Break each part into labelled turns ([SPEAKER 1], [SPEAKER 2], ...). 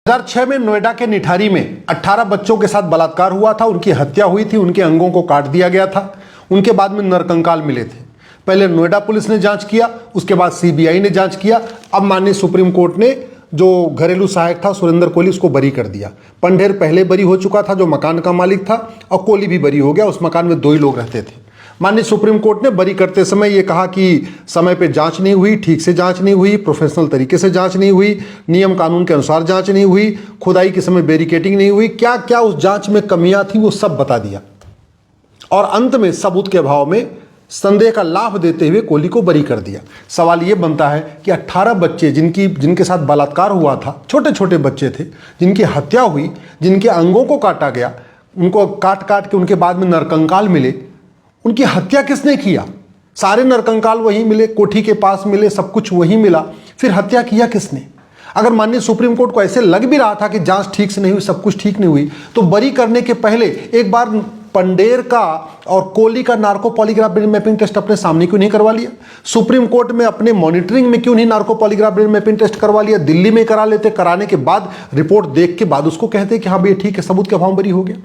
[SPEAKER 1] 2006 में नोएडा के निठारी में 18 बच्चों के साथ बलात्कार हुआ था। उनकी हत्या हुई थी, उनके अंगों को काट दिया गया था। उनके बाद में नरकंकाल मिले थे। पहले नोएडा पुलिस ने जांच किया, उसके बाद सीबीआई ने जांच किया। अब माननीय सुप्रीम कोर्ट ने जो घरेलू सहायक था सुरेंद्र कोहली, उसको बरी कर दिया। पंढेर पहले बरी हो चुका था, जो मकान का मालिक था, और कोहली भी बरी हो गया। उस मकान में 2 ही लोग रहते थे। माननीय सुप्रीम कोर्ट ने बरी करते समय ये कहा कि समय पे जांच नहीं हुई, ठीक से जांच नहीं हुई, प्रोफेशनल तरीके से जांच नहीं हुई, नियम कानून के अनुसार जांच नहीं हुई, खुदाई के समय बैरिकेटिंग नहीं हुई, क्या क्या उस जांच में कमियां थी वो सब बता दिया। और अंत में सबूत के अभाव में संदेह का लाभ देते हुए कोहली को बरी कर दिया। सवाल ये बनता है कि 18 बच्चे जिनके साथ बलात्कार हुआ था, छोटे छोटे बच्चे थे, जिनकी हत्या हुई, जिनके अंगों को काटा गया, उनको काट काट के उनके बाद में नरकंकाल मिले, उनकी हत्या किसने किया? सारे नरकंकाल वहीं मिले, कोठी के पास मिले, सब कुछ वहीं मिला, फिर हत्या किया किसने? अगर माननीय सुप्रीम कोर्ट को ऐसे लग भी रहा था कि जांच ठीक से नहीं हुई, सब कुछ ठीक नहीं हुई, तो बरी करने के पहले एक बार पंढेर का और कोहली का narco polygraph brain mapping test अपने सामने क्यों नहीं करवा लिया? सुप्रीम कोर्ट में अपने मॉनिटरिंग में क्यों नहीं narco polygraph brain mapping test करवा लिया? दिल्ली में करा लेते, कराने के बाद रिपोर्ट देख के बाद उसको कहते कि हाँ भैया ठीक है, सबूत के अभाव बरी हो गया।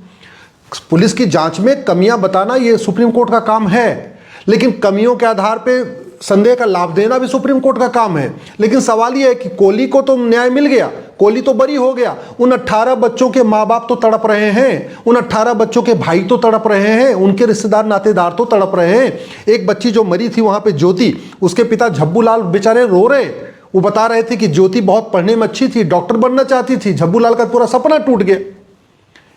[SPEAKER 1] पुलिस की जांच में कमियां बताना ये सुप्रीम कोर्ट का काम है, लेकिन कमियों के आधार पे संदेह का लाभ देना भी सुप्रीम कोर्ट का काम है। लेकिन सवाल यह है कि कोहली को तो न्याय मिल गया, कोहली तो बरी हो गया, उन 18 बच्चों के माँ बाप तो तड़प रहे हैं, उन 18 बच्चों के भाई तो तड़प रहे हैं, उनके रिश्तेदार नातेदार तो तड़प रहे हैं। एक बच्ची जो मरी थी वहां पे ज्योति, उसके पिता झब्बू लाल बेचारे रो रहे। वो बता रहे थे कि ज्योति बहुत पढ़ने में अच्छी थी, डॉक्टर बनना चाहती थी, झब्बू लाल का पूरा सपना टूट गया।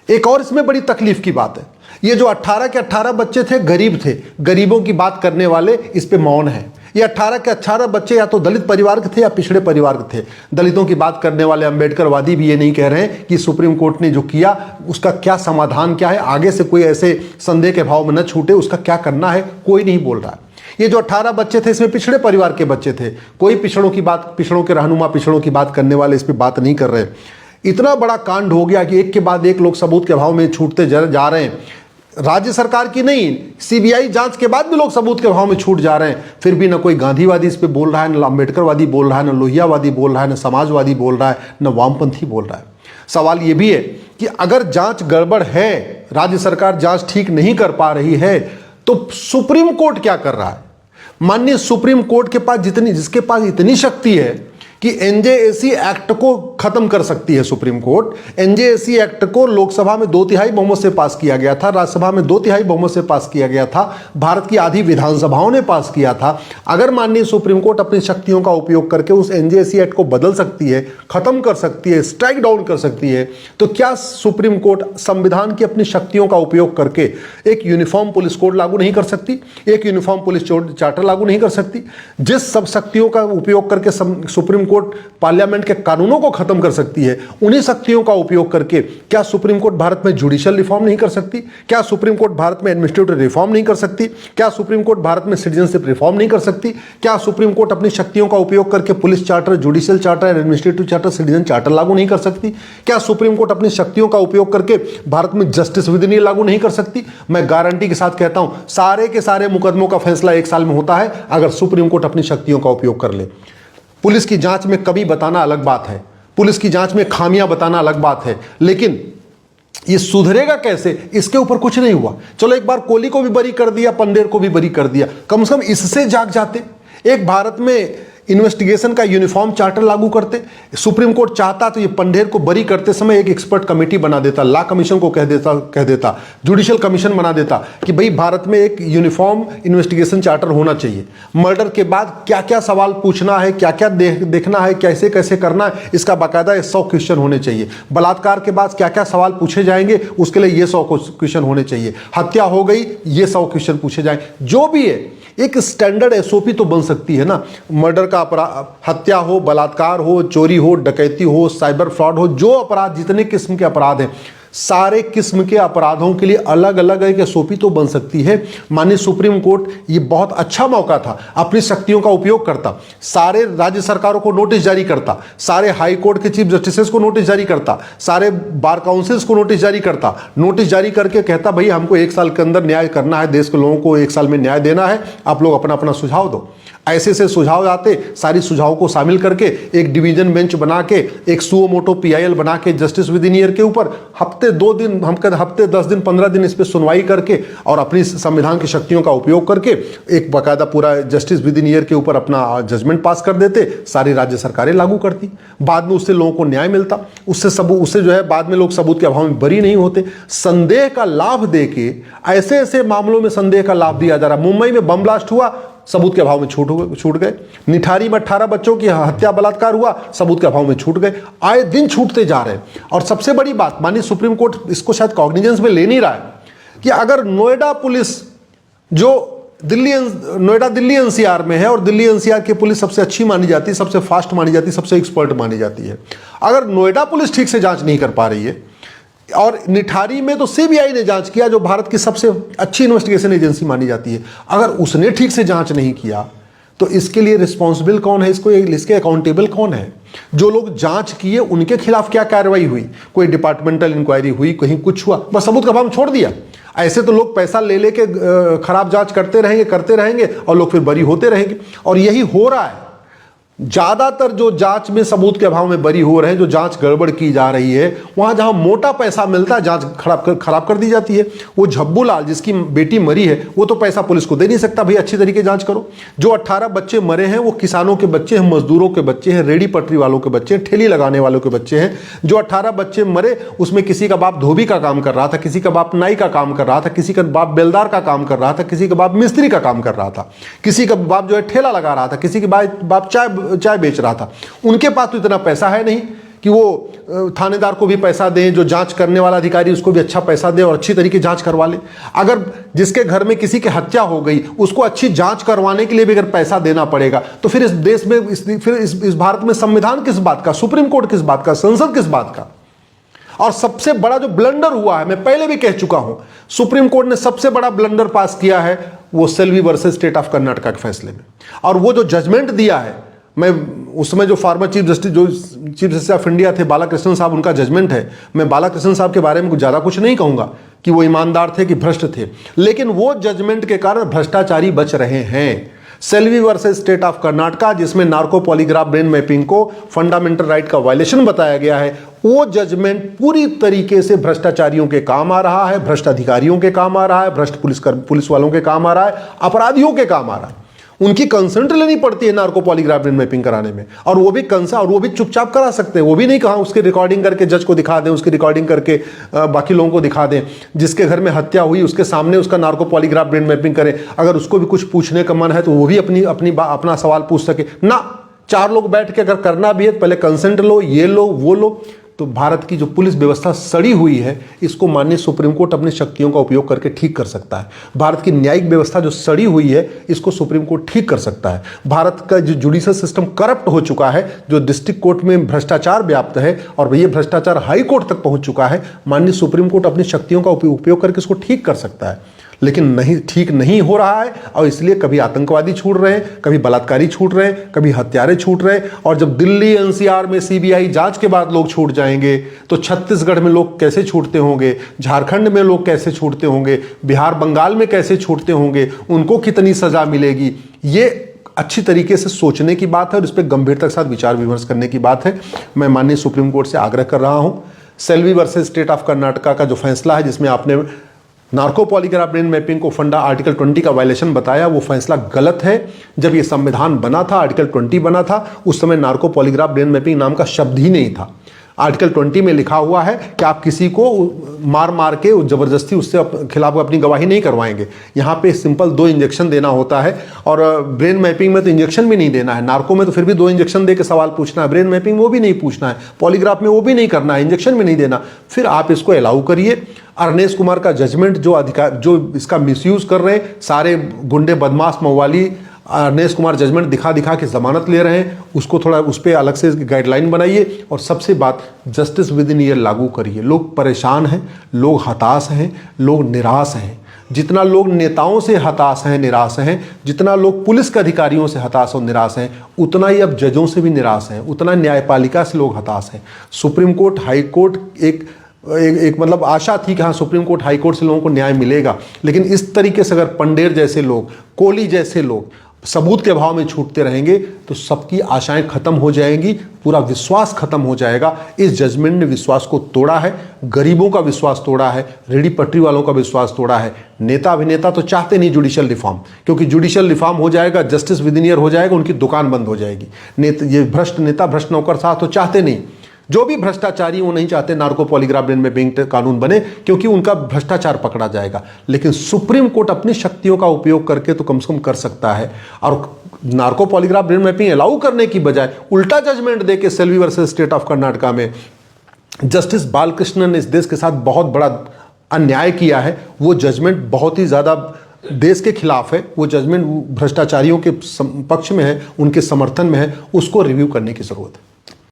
[SPEAKER 1] एक और इसमें बड़ी तकलीफ की बात है, ये जो 18 के 18 बच्चे थे गरीब थे, गरीबों की बात करने वाले इस पे मौन है। ये 18 के 18 बच्चे या तो दलित परिवार के थे या पिछड़े परिवार के थे। दलितों की बात करने वाले अंबेडकरवादी भी ये नहीं कह रहे हैं कि सुप्रीम कोर्ट ने जो किया उसका क्या समाधान क्या है, आगे से कोई ऐसे संदेह के भाव में न छूटे, उसका क्या करना है, कोई नहीं बोल रहा है। ये जो 18 बच्चे थे इसमें पिछड़े परिवार के बच्चे थे, कोई पिछड़ों की बात, पिछड़ों के रहनुमा, पिछड़ों की बात करने वाले इस पर बात नहीं कर रहे। इतना बड़ा कांड हो गया कि एक के बाद एक लोग सबूत के अभाव में छूटते जा रहे हैं। राज्य सरकार की नहीं, सीबीआई जांच के बाद भी लोग सबूत के अभाव में छूट जा रहे हैं। फिर भी न कोई गांधीवादी इस पे बोल रहा है, न अंबेडकरवादी बोल रहा है, न लोहियावादी बोल रहा है, न समाजवादी बोल रहा है, न वामपंथी बोल रहा है। सवाल ये भी है कि अगर जांच गड़बड़ है, राज्य सरकार जांच ठीक नहीं कर पा रही है, तो सुप्रीम कोर्ट क्या कर रहा है? माननीय सुप्रीम कोर्ट के पास जिसके पास इतनी शक्ति है कि एनजेएसी एक्ट को खत्म कर सकती है सुप्रीम कोर्ट। एनजेएसी एक्ट को लोकसभा में 2/3 बहुमत से पास किया गया था, राज्यसभा में 2/3 बहुमत से पास किया गया था, भारत की आधी विधानसभाओं ने पास किया था। अगर माननीय सुप्रीम कोर्ट अपनी शक्तियों का उपयोग करके उस एनजेएसी एक्ट को बदल सकती है, खत्म कर सकती है, स्ट्राइक डाउन कर सकती है, तो क्या सुप्रीम कोर्ट संविधान की अपनी शक्तियों का उपयोग करके एक यूनिफॉर्म पुलिस कोड लागू नहीं कर सकती, एक यूनिफॉर्म पुलिस चार्टर लागू नहीं कर सकती? जिस सब शक्तियों का उपयोग करके सुप्रीम कोर्ट पार्लियामेंट के कानूनों को खत्म कर सकती है, उन्हीं शक्तियों का उपयोग करके क्या सुप्रीम कोर्ट भारत में जुडिशियल रिफॉर्म नहीं कर सकती? क्या सुप्रीम कोर्ट भारत में एडमिनिस्ट्रेटिव रिफॉर्म नहीं कर सकती? क्या सुप्रीम कोर्ट भारत में सिटीजनशिप रिफॉर्म नहीं कर सकती? क्या सुप्रीम कोर्ट अपनी शक्तियों का उपयोग करके police charter, judicial charter, administrative charter, citizen charter लागू नहीं कर सकती? क्या सुप्रीम कोर्ट अपनी शक्तियों का उपयोग करके भारत में जस्टिस विधि लागू नहीं कर सकती? मैं गारंटी के साथ कहता हूं, सारे के सारे मुकदमों का फैसला 1 साल में होता है अगर सुप्रीम कोर्ट अपनी शक्तियों का उपयोग कर ले। पुलिस की जांच में कमी बताना अलग बात है, पुलिस की जांच में खामियां बताना अलग बात है, लेकिन ये सुधरेगा कैसे, इसके ऊपर कुछ नहीं हुआ। चलो एक बार कोहली को भी बरी कर दिया, पंढेर को भी बरी कर दिया, कम से कम इससे जाग जाते। एक भारत में इन्वेस्टिगेशन का यूनिफॉर्म चार्टर लागू करते। सुप्रीम कोर्ट चाहता तो ये पंढेर को बरी करते समय एक एक्सपर्ट कमेटी बना देता, लॉ कमीशन को कह देता, जुडिशियल कमीशन बना देता कि भाई भारत में एक यूनिफॉर्म इन्वेस्टिगेशन चार्टर होना चाहिए। मर्डर के बाद क्या क्या सवाल पूछना है, क्या क्या देखना है, कैसे कैसे करना है, इसका बाकायदा 100 क्वेश्चन होने चाहिए। बलात्कार के बाद क्या क्या सवाल पूछे जाएंगे, उसके लिए ये 100 क्वेश्चन होने चाहिए। हत्या हो गई, ये 100 क्वेश्चन पूछे जाएंगे। जो भी है एक स्टैंडर्ड एसओपी तो बन सकती है ना। मर्डर का अपराध, हत्या हो, बलात्कार हो, चोरी हो, डकैती हो, साइबर फ्रॉड हो, जो अपराध, जितने किस्म के अपराध हैं, सारे किस्म के अपराधों के लिए अलग अलग एक एसओपी तो बन सकती है। माननीय सुप्रीम कोर्ट ये बहुत अच्छा मौका था, अपनी शक्तियों का उपयोग करता, सारे राज्य सरकारों को नोटिस जारी करता, सारे हाई कोर्ट के चीफ जस्टिसेस को नोटिस जारी करता, सारे बार काउंसिल्स को नोटिस जारी करता, नोटिस जारी करके कहता भाई हमको 1 साल के अंदर न्याय करना है, देश के लोगों को 1 साल में न्याय देना है, आप लोग अपना अपना सुझाव दो। ऐसे से सुझाव आते, सारी सुझावों को शामिल करके एक डिवीजन बेंच बना के, एक सुओ मोटो पीआईएल बना के जस्टिस विद इन ईयर के ऊपर हफ्ते 2 दिन, हम कहते हफ्ते 10 दिन 15 दिन इस पर सुनवाई करके और अपनी संविधान की शक्तियों का उपयोग करके एक बाकायदा पूरा जस्टिस विद इन ईयर के ऊपर अपना जजमेंट पास कर देते, सारी राज्य सरकारें लागू करती, बाद में उससे लोगों को न्याय मिलता, उससे जो है बाद में लोग सबूत के अभाव में बरी नहीं होते। संदेह का लाभ देके ऐसे ऐसे मामलों में संदेह का लाभ दिया जा रहा। मुंबई में बम ब्लास्ट हुआ, सबूत के अभाव में छूट गए। निठारी में 18 बच्चों की हत्या बलात्कार हुआ, सबूत के अभाव में छूट गए। आए दिन छूटते जा रहे हैं। और सबसे बड़ी बात, माननीय सुप्रीम कोर्ट इसको शायद कॉग्निजेंस में ले नहीं रहा है कि अगर नोएडा पुलिस जो नोएडा दिल्ली एनसीआर में है और दिल्ली एनसीआर की पुलिस सबसे अच्छी मानी जाती है, सबसे फास्ट मानी जाती है, सबसे एक्सपर्ट मानी जाती है, अगर नोएडा पुलिस ठीक से जांच नहीं कर पा रही है और निठारी में तो सीबीआई ने जांच किया जो भारत की सबसे अच्छी इन्वेस्टिगेशन एजेंसी मानी जाती है, अगर उसने ठीक से जांच नहीं किया तो इसके लिए रिस्पॉन्सिबल कौन है, इसके अकाउंटेबल कौन है? जो लोग जांच किए उनके खिलाफ क्या कार्रवाई हुई? कोई डिपार्टमेंटल इंक्वायरी हुई, कहीं कुछ हुआ? बस सबूत का अभाव में छोड़ दिया। ऐसे तो लोग पैसा ले लेके खराब जांच करते रहेंगे और लोग फिर बरी होते रहेंगे। और यही हो रहा है। ज्यादातर जो जांच में सबूत के अभाव में बरी हो रहे हैं, जो जांच गड़बड़ की जा रही है, वहां जहां मोटा पैसा मिलता है जांच खराब कर दी जाती है। वो झब्बू लाल जिसकी बेटी मरी है, वो तो पैसा पुलिस को दे नहीं सकता, भाई अच्छी तरीके जांच करो। जो 18 बच्चे मरे हैं वो किसानों के बच्चे हैं, मजदूरों के बच्चे हैं, रेडी पटरी वालों के बच्चे हैं, ठेली लगाने वालों के बच्चे हैं। जो 18 बच्चे मरे उसमें किसी का बाप धोबी का काम कर रहा था, किसी का बाप नाई का काम कर रहा था, किसी का बाप बेलदार का काम कर रहा था, किसी का बाप मिस्त्री का काम कर रहा था, किसी का बाप जो है ठेला लगा रहा था, किसी के बाप चाय बेच रहा था। उनके पास तो इतना पैसा है नहीं कि वो थानेदार को भी पैसा दें, जो जांच करने वाला अधिकारी उसको भी अच्छा पैसा दे और अच्छी तरीके जांच करवा ले। अगर जिसके घर में किसी की हत्या हो गई उसको अच्छी जांच करवाने के लिए भी अगर पैसा देना पड़ेगा तो फिर इस देश में इस भारत में संविधान किस बात का, सुप्रीम कोर्ट किस बात का, संसद किस बात का? और सबसे बड़ा जो ब्लंडर हुआ है, मैं पहले भी कह चुका हूं, सुप्रीम कोर्ट ने सबसे बड़ा ब्लंडर पास किया है वो Selvi versus state of Karnataka के फैसले में। और वो जो जजमेंट दिया है, मैं उसमें जो former chief justice of India थे बालाकृष्णन साहब, उनका जजमेंट है। मैं बालाकृष्णन साहब के बारे में ज़्यादा कुछ नहीं कहूँगा कि वो ईमानदार थे कि भ्रष्ट थे, लेकिन वो जजमेंट के कारण भ्रष्टाचारी बच रहे हैं। Selvi versus state of Karnataka, जिसमें नार्को पॉलीग्राफ ब्रेन मैपिंग को फंडामेंटल राइट का वायलेशन बताया गया है, वो जजमेंट पूरी तरीके से भ्रष्टाचारियों के काम आ रहा है, भ्रष्ट अधिकारियों के काम आ रहा है, भ्रष्ट पुलिस वालों के काम आ रहा है, अपराधियों के काम आ रहा है। उनकी कंसेंट लेनी पड़ती है नार्को पॉलीग्राफ ब्रेन मैपिंग कराने में, और वो भी चुपचाप करा सकते हैं। वो भी नहीं कहा उसकी रिकॉर्डिंग करके जज को दिखा दें, उसकी रिकॉर्डिंग करके बाकी लोगों को दिखा दें। जिसके घर में हत्या हुई उसके सामने उसका नार्को पॉलीग्राफ ब्रेन मैपिंग करें, अगर उसको भी कुछ पूछने का मन है तो वो भी अपना सवाल पूछ सके ना। 4 लोग बैठ के अगर करना भी है तो पहले कंसेंट लो, ये लो वो लो। तो भारत की जो पुलिस व्यवस्था सड़ी हुई है, इसको माननीय सुप्रीम कोर्ट अपनी शक्तियों का उपयोग करके ठीक कर सकता है। भारत की न्यायिक व्यवस्था जो सड़ी हुई है, इसको सुप्रीम कोर्ट ठीक कर सकता है। भारत का जो जुडिशियल सिस्टम करप्ट हो चुका है, जो डिस्ट्रिक्ट कोर्ट में भ्रष्टाचार व्याप्त है और ये भ्रष्टाचार हाई कोर्ट तक पहुंच चुका है, माननीय सुप्रीम कोर्ट अपनी शक्तियों का उपयोग करके इसको ठीक कर सकता है। लेकिन नहीं, ठीक नहीं हो रहा है, और इसलिए कभी आतंकवादी छूट रहे हैं, कभी बलात्कारी छूट रहे हैं, कभी हत्यारे छूट रहे हैं। और जब दिल्ली एनसीआर में सीबीआई जांच के बाद लोग छूट जाएंगे तो छत्तीसगढ़ में लोग कैसे छूटते होंगे, झारखंड में लोग कैसे छूटते होंगे, बिहार बंगाल में कैसे छूटते होंगे, उनको कितनी सजा मिलेगी? ये अच्छी तरीके से सोचने की बात है और इस पर गंभीरता के साथ विचार विमर्श करने की बात है। मैं माननीय सुप्रीम कोर्ट से आग्रह कर रहा हूं, Selvi versus state of Karnataka का जो फैसला है, जिसमें आपने नार्को पॉलीग्राफ ब्रेन मैपिंग को फंडा आर्टिकल 20 का वायलेशन बताया, वो फैसला गलत है। जब ये संविधान बना था, आर्टिकल 20 बना था, उस समय नार्को पॉलीग्राफ ब्रेन मैपिंग नाम का शब्द ही नहीं था। आर्टिकल 20 में लिखा हुआ है कि आप किसी को मार के जबरदस्ती उससे खिलाफ अपनी गवाही नहीं करवाएंगे। यहाँ पे सिंपल 2 इंजेक्शन देना होता है, और ब्रेन मैपिंग में तो इंजेक्शन भी नहीं देना है। नार्को में तो फिर भी 2 इंजेक्शन दे के सवाल पूछना है, ब्रेन मैपिंग वो भी नहीं पूछना है, पॉलीग्राफ में वो भी नहीं करना है, इंजेक्शन भी नहीं देना। फिर आप इसको अलाउ करिए। अरनेश कुमार का जजमेंट, जो इसका मिसयूज कर रहे हैं, सारे गुंडे बदमाश मवाली अरनेस कुमार जजमेंट दिखा दिखा के जमानत ले रहे हैं, उसको थोड़ा उस पर अलग से गाइडलाइन बनाइए। और सबसे बात, जस्टिस विद इन ईयर लागू करिए। लोग परेशान हैं, लोग हताश हैं, लोग निराश हैं। जितना लोग नेताओं से हताश हैं, निराश हैं, जितना लोग पुलिस के अधिकारियों से हताश और निराश हैं, उतना ही अब जजों से भी निराश हैं, उतना न्यायपालिका से लोग हताश हैं। सुप्रीम कोर्ट, हाई कोर्ट एक मतलब आशा थी कि हाँ सुप्रीम कोर्ट, हाई कोर्ट से लोगों को न्याय मिलेगा, लेकिन इस तरीके से अगर पंडेर जैसे लोग, कोहली जैसे लोग सबूत के अभाव में छूटते रहेंगे तो सबकी आशाएं खत्म हो जाएंगी, पूरा विश्वास खत्म हो जाएगा। इस जजमेंट ने विश्वास को तोड़ा है, गरीबों का विश्वास तोड़ा है, रेहड़ी पटरी वालों का विश्वास तोड़ा है। नेता अभिनेता तो चाहते नहीं जुडिशियल रिफॉर्म, क्योंकि जुडिशियल रिफॉर्म हो जाएगा, जस्टिस विद इन ईयर हो जाएगा, उनकी दुकान बंद हो जाएगी। ये भ्रष्ट नेता, भ्रष्ट नौकरशाह तो चाहते नहीं। जो भी भ्रष्टाचारी वो नहीं चाहते नार्को पॉलीग्राफ ब्रेन कानून बने, क्योंकि उनका भ्रष्टाचार पकड़ा जाएगा। लेकिन सुप्रीम कोर्ट अपनी शक्तियों का उपयोग करके तो कम से कम कर सकता है, और narco polygraph brain mapping allow करने की बजाय उल्टा जजमेंट देके Selvi versus state of Karnataka में जस्टिस बालकृष्णन ने इस देश के साथ बहुत बड़ा अन्याय किया है। वो जजमेंट बहुत ही ज़्यादा देश के खिलाफ है, वो जजमेंट भ्रष्टाचारियों के पक्ष में है, उनके समर्थन में है। उसको रिव्यू करने की ज़रूरत है।